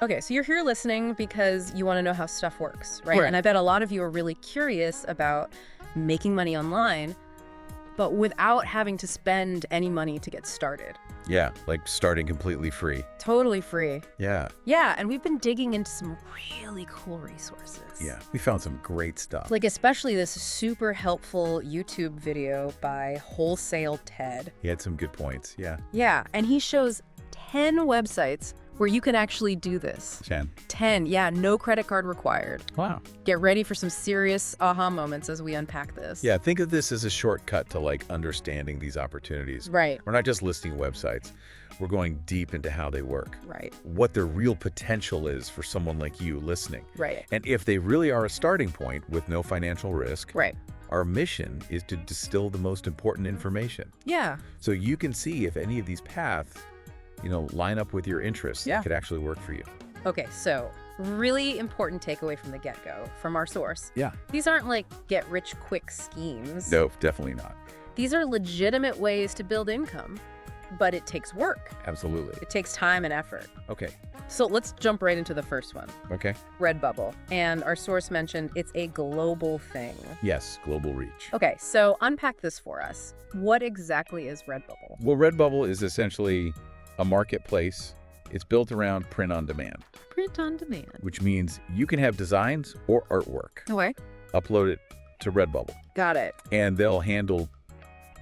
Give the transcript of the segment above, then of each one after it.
Okay, so you're here listening because you want to know how stuff works, right? Right. And I bet a lot of you are really curious about making money online, but without having to spend any money to get started. Yeah, like starting completely free. Totally free. Yeah, Yeah, and we've been digging into some really cool resources. yeah. We found some great stuff. Like especially this super helpful YouTube video by Wholesale Ted. He had some good points. Yeah. Yeah, and he shows 10 websites where you can actually do this. 10, yeah, no credit card required. Wow. Get ready for some serious aha moments as we unpack this. Yeah, think of this as a shortcut to like understanding these opportunities. Right, We're not just listing websites. We're going deep into how they work, right, what their real potential is for someone like you listening. right, And if they really are a starting point with no financial risk, right. our mission is to distill the most important information. Yeah, So you can see if any of these paths, line up with your interests Yeah. that could actually work for you. okay, so really important takeaway from the get-go, from our source. Yeah. These aren't like get-rich-quick schemes. No, definitely not. These are legitimate ways to build income, but it takes work. Absolutely. It takes time and effort. Okay. So let's jump right into the first one, Okay. Redbubble. And our source mentioned it's a global thing. Yes, global reach. Okay, so unpack this for us. What exactly is Redbubble? Well, Redbubble is essentially a marketplace. It's built around print on demand, Print on demand. which means you can have designs or artwork, Okay, upload it to Redbubble, got it. and they'll handle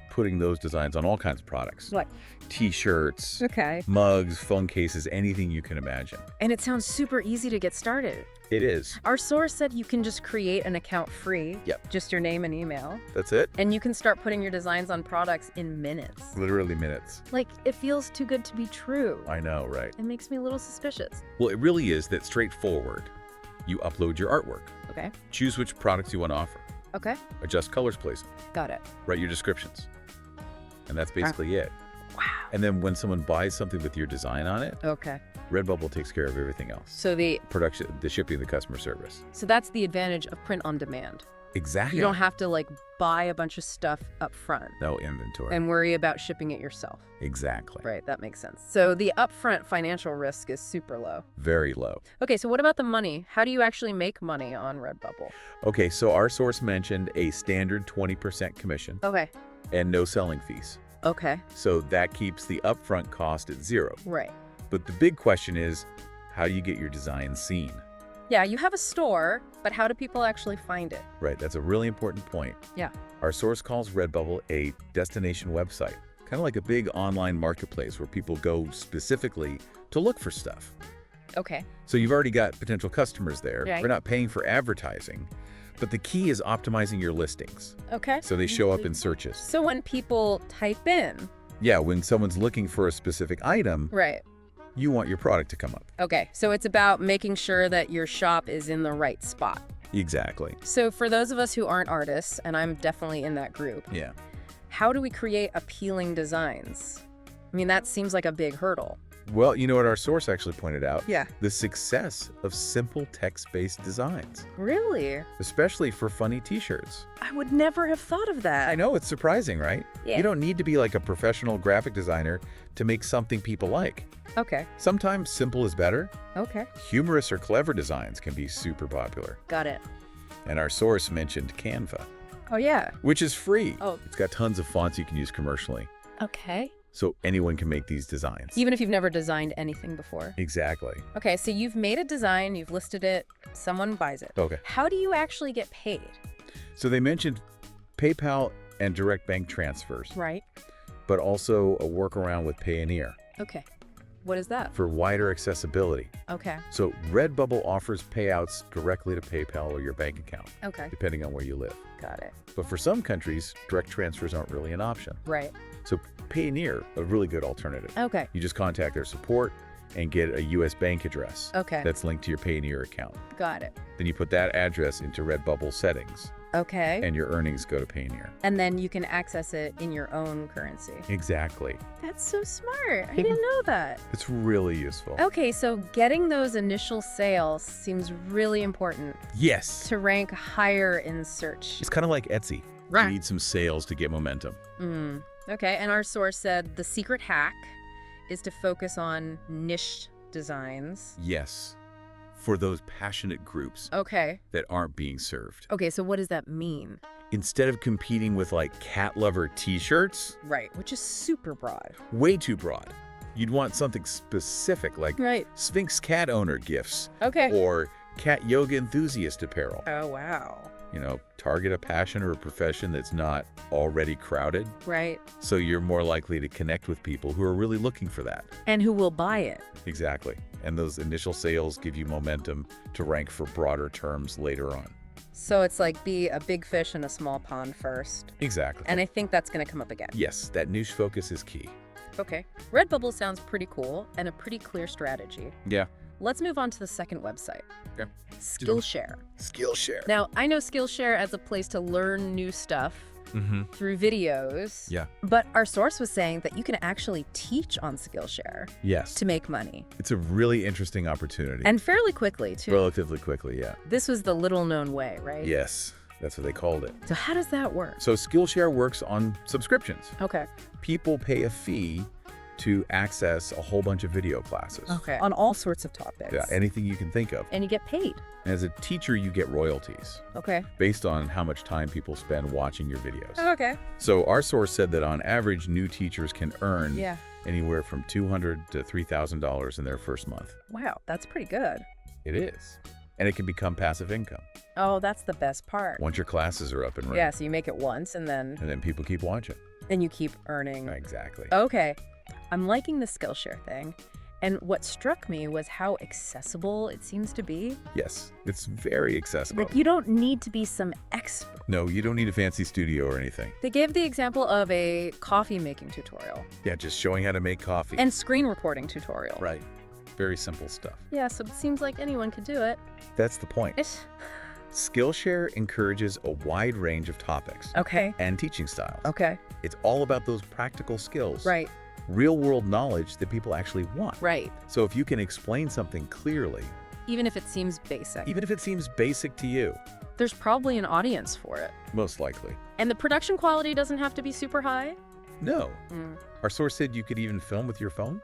putting those designs on all kinds of products. What? T-shirts, Okay. mugs, phone cases, anything you can imagine. And it sounds super easy to get started. It is. Our source said you can just create an account free. Yep. Just your name and email. That's it. And you can start putting your designs on products in minutes. Literally minutes. Like, it feels too good to be true. I know, right? It makes me a little suspicious. Well, it really is that straightforward. You upload your artwork, Okay. choose which products you want to offer, Okay. adjust colors, placement, Got it. write your descriptions. And that's basically it. Wow. And then when someone buys something with your design on it, Okay. Redbubble takes care of everything else. So Production, the shipping, the customer service. that's the advantage of print on demand. Exactly. You don't have to like buy a bunch of stuff up front No inventory. and worry about shipping it yourself. Exactly. Right, that makes sense. So the upfront financial risk is super low. Very low. Okay, so what about the money? How do you actually make money on Redbubble? Okay, so our source mentioned a standard 20% commission Okay. and no selling fees. Okay. So that keeps the upfront cost at zero. Right. But the big question is, how do you get your design seen? Yeah, you have a store, but how do people actually find it? Right, that's a really important point. Yeah. Our source calls Redbubble a destination website, kind of like a big online marketplace where people go specifically to look for stuff. Okay. So you've already got potential customers there. Right. We're not paying for advertising, but the key is optimizing your listings Okay. so they show up in searches. So when people type in, Yeah, when someone's looking for a specific item, right. you want your product to come up. Okay, so it's about making sure that your shop is in the right spot. Exactly. So for those of us who aren't artists, and I'm definitely in that group, Yeah. how do we create appealing designs? I mean, that seems like a big hurdle. Well, you know what our source actually pointed out? Yeah. The success of simple text-based designs, Really? especially for funny t-shirts. I would never have thought of that. I know, it's surprising, right? Yeah. You don't need to be like a professional graphic designer to make something people like. Okay, Sometimes simple is better. okay. Humorous or clever designs can be super popular. Got it. And our source mentioned Canva, Oh, yeah. which is free. Oh. It's got tons of fonts you can use commercially, Okay. so anyone can make these designs. Even if you've never designed anything before. Exactly. Okay, so you've made a design, you've listed it, someone buys it. Okay. How do you actually get paid? So they mentioned PayPal and direct bank transfers, Right. but also a workaround with Payoneer Okay. What is that? for wider accessibility. Okay. So Redbubble offers payouts directly to PayPal or your bank account, Okay. depending on where you live. Got it. But for some countries, direct transfers aren't really an option. Right. So Payoneer, a really good alternative. Okay. You just contact their support and get a US bank address Okay. that's linked to your Payoneer account. Got it. Then you put that address into Redbubble settings Okay. and your earnings go to Payoneer. And then you can access it in your own currency. Exactly. That's so smart. I didn't know that. It's really useful. Okay, so getting those initial sales seems really important Yes. to rank higher in search. It's kind of like Etsy. Right. You need some sales to get momentum. Okay, and our source said the secret hack is to focus on niche designs. Yes, for those passionate groups Okay. that aren't being served. Okay, so what does that mean? Instead of competing with like cat lover t-shirts, Right, which is super broad. way too broad. You'd want something specific like Right. Sphinx cat owner gifts Okay. or cat yoga enthusiast apparel. Oh, wow. Target a passion or a profession that's not already crowded. Right. So you're more likely to connect with people who are really looking for that. And who will buy it? Exactly. And those initial sales give you momentum to rank for broader terms later on. So it's like be a big fish in a small pond first. Exactly. And I think that's going to come up again. Yes, that niche focus is key. Okay. Redbubble sounds pretty cool and a pretty clear strategy. Yeah. Let's move on to the second website. Okay. Skillshare. Skillshare. Now, I know Skillshare as a place to learn new stuff through videos. Yeah. But our source was saying that you can actually teach on Skillshare Yes. to make money. It's a really interesting opportunity. And fairly quickly, too. Relatively quickly, yeah. This was the little-known way, right? Yes, that's what they called it. So how does that work? So Skillshare works on subscriptions. Okay. People pay a fee to access a whole bunch of video classes. Okay. On all sorts of topics. Yeah, anything you can think of. And you get paid. As a teacher, you get royalties Okay. based on how much time people spend watching your videos. Okay. So our source said that on average, new teachers can earn Yeah. anywhere from $200 to $3,000 in their first month. Wow, that's pretty good. It is. And it can become passive income Oh, that's the best part. once your classes are up and running. Yeah, so you make it once and then people keep watching. you keep earning. Exactly. Okay. I'm liking the Skillshare thing. And what struck me was how accessible it seems to be. Yes, it's very accessible. Like, you don't need to be some expert. No, you don't need a fancy studio or anything. They gave the example of a coffee making tutorial Yeah, just showing how to make coffee. and screen recording tutorial. Right. Very simple stuff. Yeah, so it seems like anyone could do it. That's the point. Skillshare encourages a wide range of topics Okay. and teaching styles. Okay. It's all about those practical skills. Right. Real-world knowledge that people actually want. Right. So if you can explain something clearly, Even if it seems basic. even if it seems basic to you, There's probably an audience for it. most likely. And the production quality doesn't have to be super high? No. Our source said you could even film with your phone.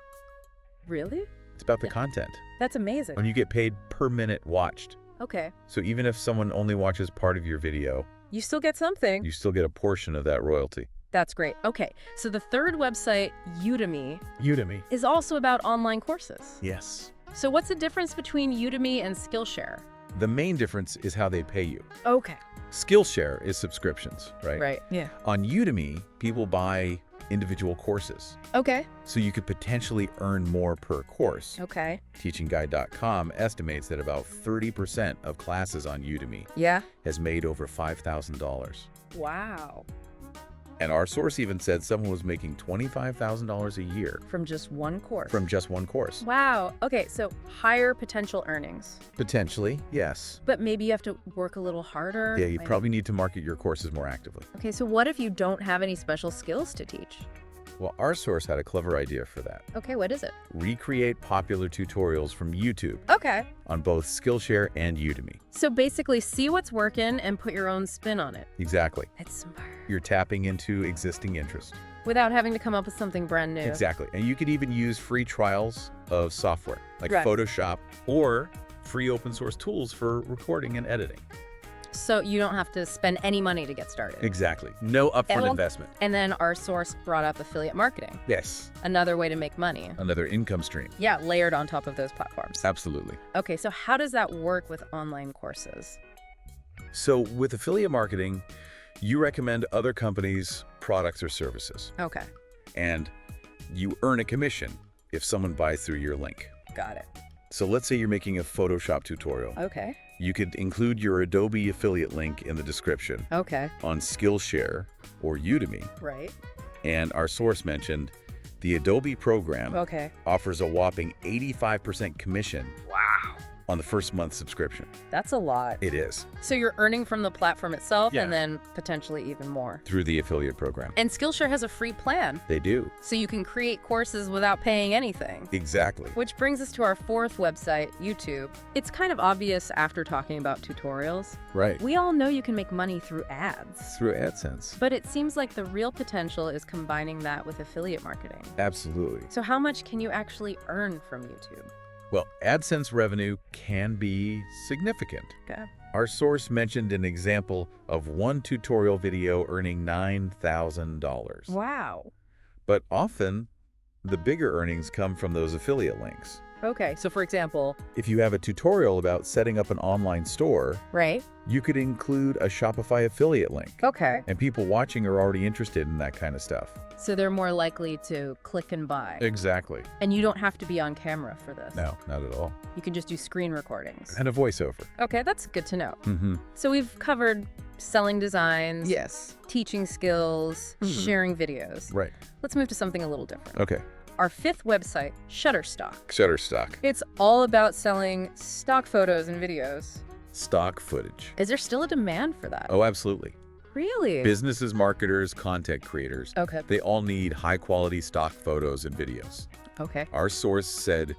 Really? It's about the Yeah. content. That's amazing. And you get paid per minute watched. Okay. So even if someone only watches part of your video, You still get something. you still get a portion of that royalty. That's great. Okay. So the third website, Udemy, Udemy. is also about online courses. Yes. So what's the difference between Udemy and Skillshare? The main difference is how they pay you. Okay. Skillshare is subscriptions, right? Right. Yeah. On Udemy, people buy individual courses. Okay. So you could potentially earn more per course. Okay. TeachingGuide.com estimates that about 30% of classes on Udemy Yeah. has made over $5,000. Wow. And our source even said someone was making $25,000 a year From just one course. from just one course. Wow. Okay. So higher potential earnings. Potentially, yes. But maybe you have to work a little harder. Yeah, you Like- probably need to market your courses more actively. Okay. So what if you don't have any special skills to teach? Well, our source had a clever idea for that. Okay. What is it? Recreate popular tutorials from YouTube Okay. on both Skillshare and Udemy. So basically see what's working and put your own spin on it. Exactly. That's smart. You're tapping into existing interest. Without having to come up with something brand new. Exactly. And you could even use free trials of software like Right. Photoshop or free open source tools for recording and editing. So you don't have to spend any money to get started. Exactly. No upfront Well- investment. And then our source brought up affiliate marketing, Yes. another way to make money. Another income stream. Yeah, layered on top of those platforms. Absolutely. Okay, so how does that work with online courses? So with affiliate marketing, you recommend other companies' products or services, Okay, and you earn a commission if someone buys through your link. got it. So let's say you're making a Photoshop tutorial. Okay, You could include your Adobe affiliate link in the description okay, on Skillshare or Udemy. right. And our source mentioned the Adobe program Okay. offers a whopping 85% commission Wow. on the first month subscription. That's a lot. It is, So you're earning from the platform itself Yeah. and then potentially even more. through the affiliate program. And Skillshare has a free plan, They do. so you can create courses without paying anything. Exactly. Which brings us to our fourth website, YouTube. It's kind of obvious after talking about tutorials. Right. We all know you can make money through ads. Through AdSense. But it seems like the real potential is combining that with affiliate marketing. Absolutely. So how much can you actually earn from YouTube? Well, AdSense revenue can be significant. Okay. Our source mentioned an example of one tutorial video earning $9,000. Wow. But often, the bigger earnings come from those affiliate links. Okay, so for example, If you have a tutorial about setting up an online store, right? you could include a Shopify affiliate link. Okay. And people watching are already interested in that kind of stuff. So they're more likely to click and buy. Exactly. And you don't have to be on camera for this. No, not at all. You can just do screen recordings. And a voiceover. Okay, that's good to know. Mm-hmm. So we've covered selling designs, Yes. teaching skills, sharing videos. Right. Let's move to something a little different. Okay. Our fifth website, Shutterstock. Shutterstock. It's all about selling stock photos and videos. Stock footage. Is there still a demand for that? Oh, absolutely. Really? Businesses, marketers, content creators, Okay. they all need high-quality stock photos and videos. Okay. Our source said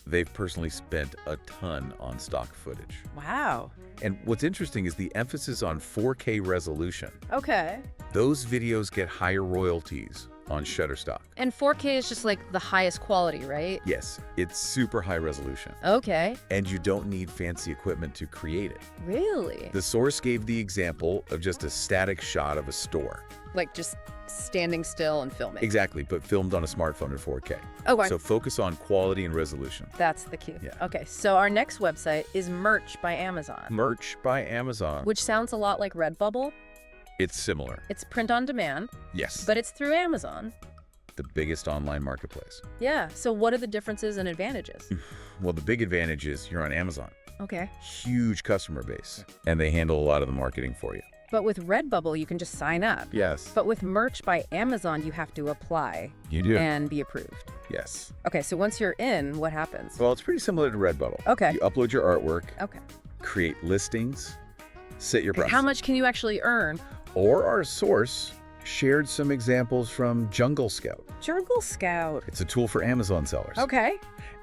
they've personally spent a ton on stock footage. Wow. And what's interesting is the emphasis on 4K resolution. Okay. Those videos get higher royalties on Shutterstock. And 4K is just like the highest quality, right? Yes, it's super high resolution. Okay. And you don't need fancy equipment to create it. Really? The source gave the example of just a static shot of a store. Like just standing still and filming. Exactly, but filmed on a smartphone in 4K. Oh, wow. So focus on quality and resolution. That's the key. Yeah. Okay, so our next website is Merch by Amazon, Merch by Amazon. which sounds a lot like Redbubble. It's similar. It's print on demand, Yes. but it's through Amazon. The biggest online marketplace. Yeah, so what are the differences and advantages? Well, the big advantage is you're on Amazon. Okay. Huge customer base. And they handle a lot of the marketing for you. But with Redbubble, you can just sign up. Yes. But with Merch by Amazon, you have to apply You do. and be approved. Yes. Okay, so once you're in, what happens? Well, it's pretty similar to Redbubble. Okay. You upload your artwork, Okay. create listings, set your price. How much can you actually earn? Or our source shared some examples from Jungle Scout. Jungle Scout. It's a tool for Amazon sellers. Okay.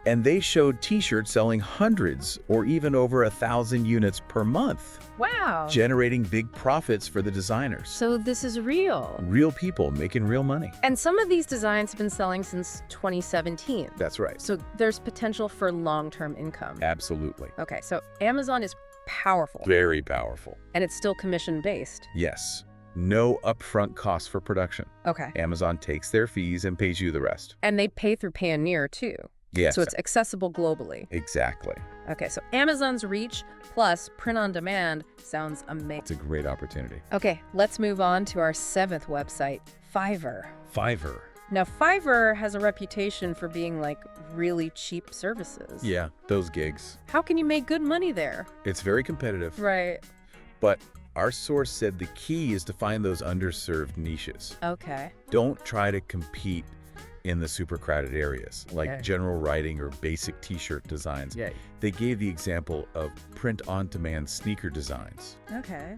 And they showed t-shirts selling hundreds or even over 1,000 units per month, Wow. generating big profits for the designers. So this is real. Real people making real money. And some of these designs have been selling since 2017. That's right. So there's potential for long-term income. Absolutely. Okay, so Amazon is powerful Very powerful. and it's still commission-based. Yes. No upfront costs for production. Okay. Amazon takes their fees and pays you the rest. And they pay through Payoneer too. Yes. So it's accessible globally. Exactly. Okay, so Amazon's reach plus print on demand sounds It's amazing. a great opportunity. Okay, let's move on to our seventh website, Fiverr. Fiverr. Now, Fiverr has a reputation for being like really cheap services. Yeah, those gigs. How can you make good money there? It's very competitive. Right. But our source said the key is to find those underserved niches. Okay. Don't try to compete in the super crowded areas like Okay. general writing or basic t-shirt designs. Yeah. They gave the example of print-on-demand sneaker designs. Okay.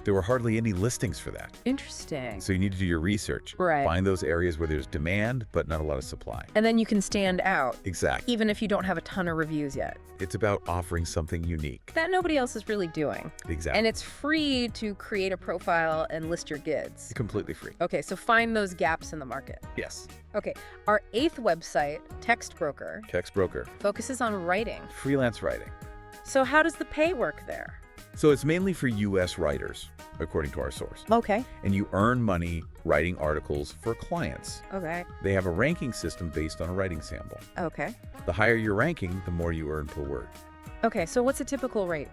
There were hardly any listings for that. Interesting. So you need to do your research. Right. Find those areas where there's demand, but not a lot of supply. And then you can stand out, Exactly. even if you don't have a ton of reviews yet. It's about offering something unique. That nobody else is really doing. Exactly. And it's free to create a profile and list your goods. completely free. Okay, so find those gaps in the market. Yes. Okay, our eighth website, Text Broker, Text broker. focuses on writing. Freelance writing. So how does the pay work there? So it's mainly for U.S. writers, according to our source. Okay. And you earn money writing articles for clients. Okay. They have a ranking system based on a writing sample. Okay. The higher your ranking, the more you earn per word. Okay, so what's a typical rate?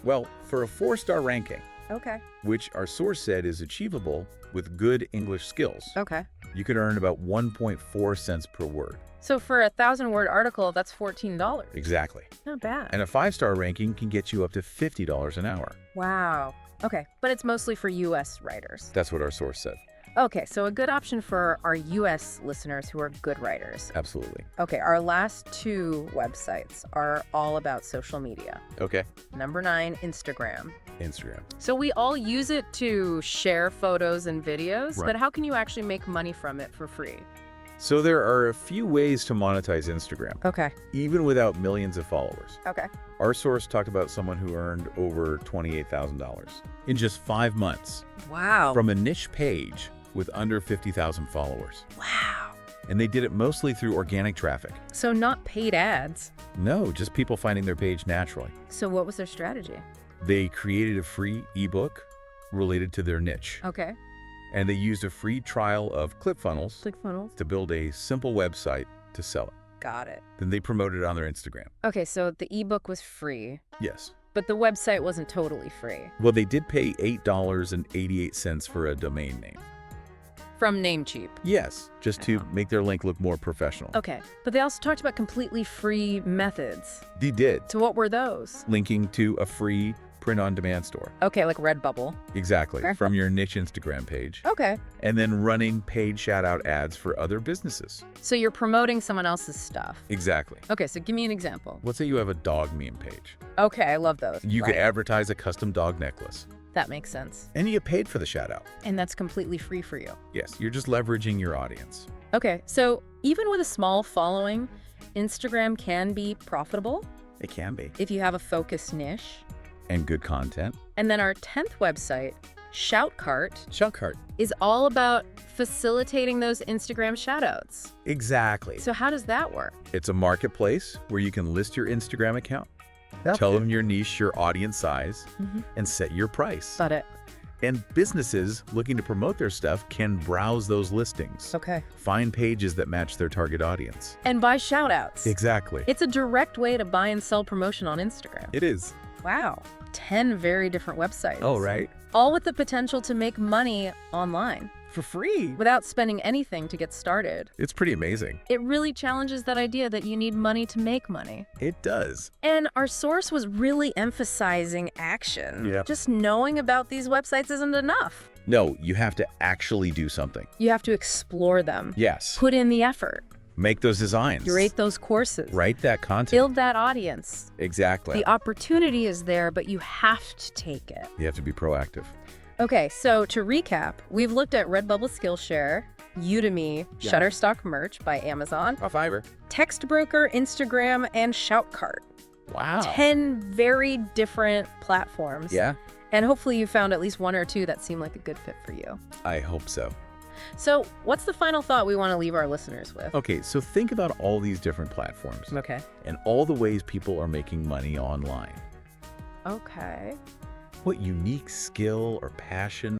Well, for a 4-star ranking, Okay. which our source said is achievable with good English skills, Okay. you could earn about 1.4 cents per word. So for a 1,000-word article, that's $14. Exactly. Not bad. And a 5-star ranking can get you up to $50 an hour. Wow. Okay, but it's mostly for U.S. writers. That's what our source said. Okay, so a good option for our U.S. listeners who are good writers. Absolutely. Okay, our last two websites are all about social media. Okay. Number 9, Instagram. Instagram. So we all use it to share photos and videos, Right. but how can you actually make money from it for free? So there are a few ways to monetize Instagram, Okay. even without millions of followers. Okay. Our source talked about someone who earned over $28,000 in just 5 months Wow. from a niche page with under 50,000 followers. Wow. And they did it mostly through organic traffic. So not paid ads. No, just people finding their page naturally. So what was their strategy? They created a free ebook related to their niche. Okay. And they used a free trial of ClickFunnels ClickFunnels. to build a simple website to sell it. Got it. Then they promoted it on their Instagram. Okay, so the ebook was free, Yes. but the website wasn't totally free. Well, they did pay $8.88 for a domain name. From Namecheap. Yes, just to Wow. make their link look more professional. Okay, but they also talked about completely free methods. They did. So what were those? Linking to a free print-on-demand store. Okay, like Redbubble. Exactly, Okay. from your niche Instagram page. Okay. And then running paid shout-out ads for other businesses. So you're promoting someone else's stuff. Exactly. Okay, so give me an example. Let's say you have a dog meme page. Okay, I love those. You could Right. advertise a custom dog necklace. That makes sense. And you get paid for the shout-out. And that's completely free for you. Yes, you're just leveraging your audience. Okay, so even with a small following, Instagram can be profitable It can be. if you have a focused niche. And good content. And then our 10th website, Shoutcart, Shoutcart. is all about facilitating those Instagram shoutouts. Exactly. So how does that work? It's a marketplace where you can list your Instagram account, tell them your niche, your audience size, and set your price. Got it. And businesses looking to promote their stuff can browse those listings, Okay. find pages that match their target audience. And buy shoutouts. Exactly. It's a direct way to buy and sell promotion on Instagram. It is. Wow. 10 very different websites. Oh, right. All with the potential to make money online For free. without spending anything to get started. It's pretty amazing. It really challenges that idea that you need money to make money. It does. And our source was really emphasizing action. Yeah. Just knowing about these websites isn't enough. No, you have to actually do something. You have to explore them. Yes. Put in the effort. Make those designs. Curate those courses. Write that content. Build that audience. Exactly. The opportunity is there, but you have to take it. You have to be proactive. Okay, so to recap, we've looked at Redbubble Skillshare, Udemy, Yeah. Shutterstock Merch by Amazon, A Fiverr. Textbroker, Instagram, and Shoutcart. Wow. 10 very different platforms. Yeah, And hopefully you found at least one or two that seem like a good fit for you. I hope so. So what's the final thought we want to leave our listeners with? Okay, so think about all these different platforms Okay. and all the ways people are making money online. Okay. What unique skill or passion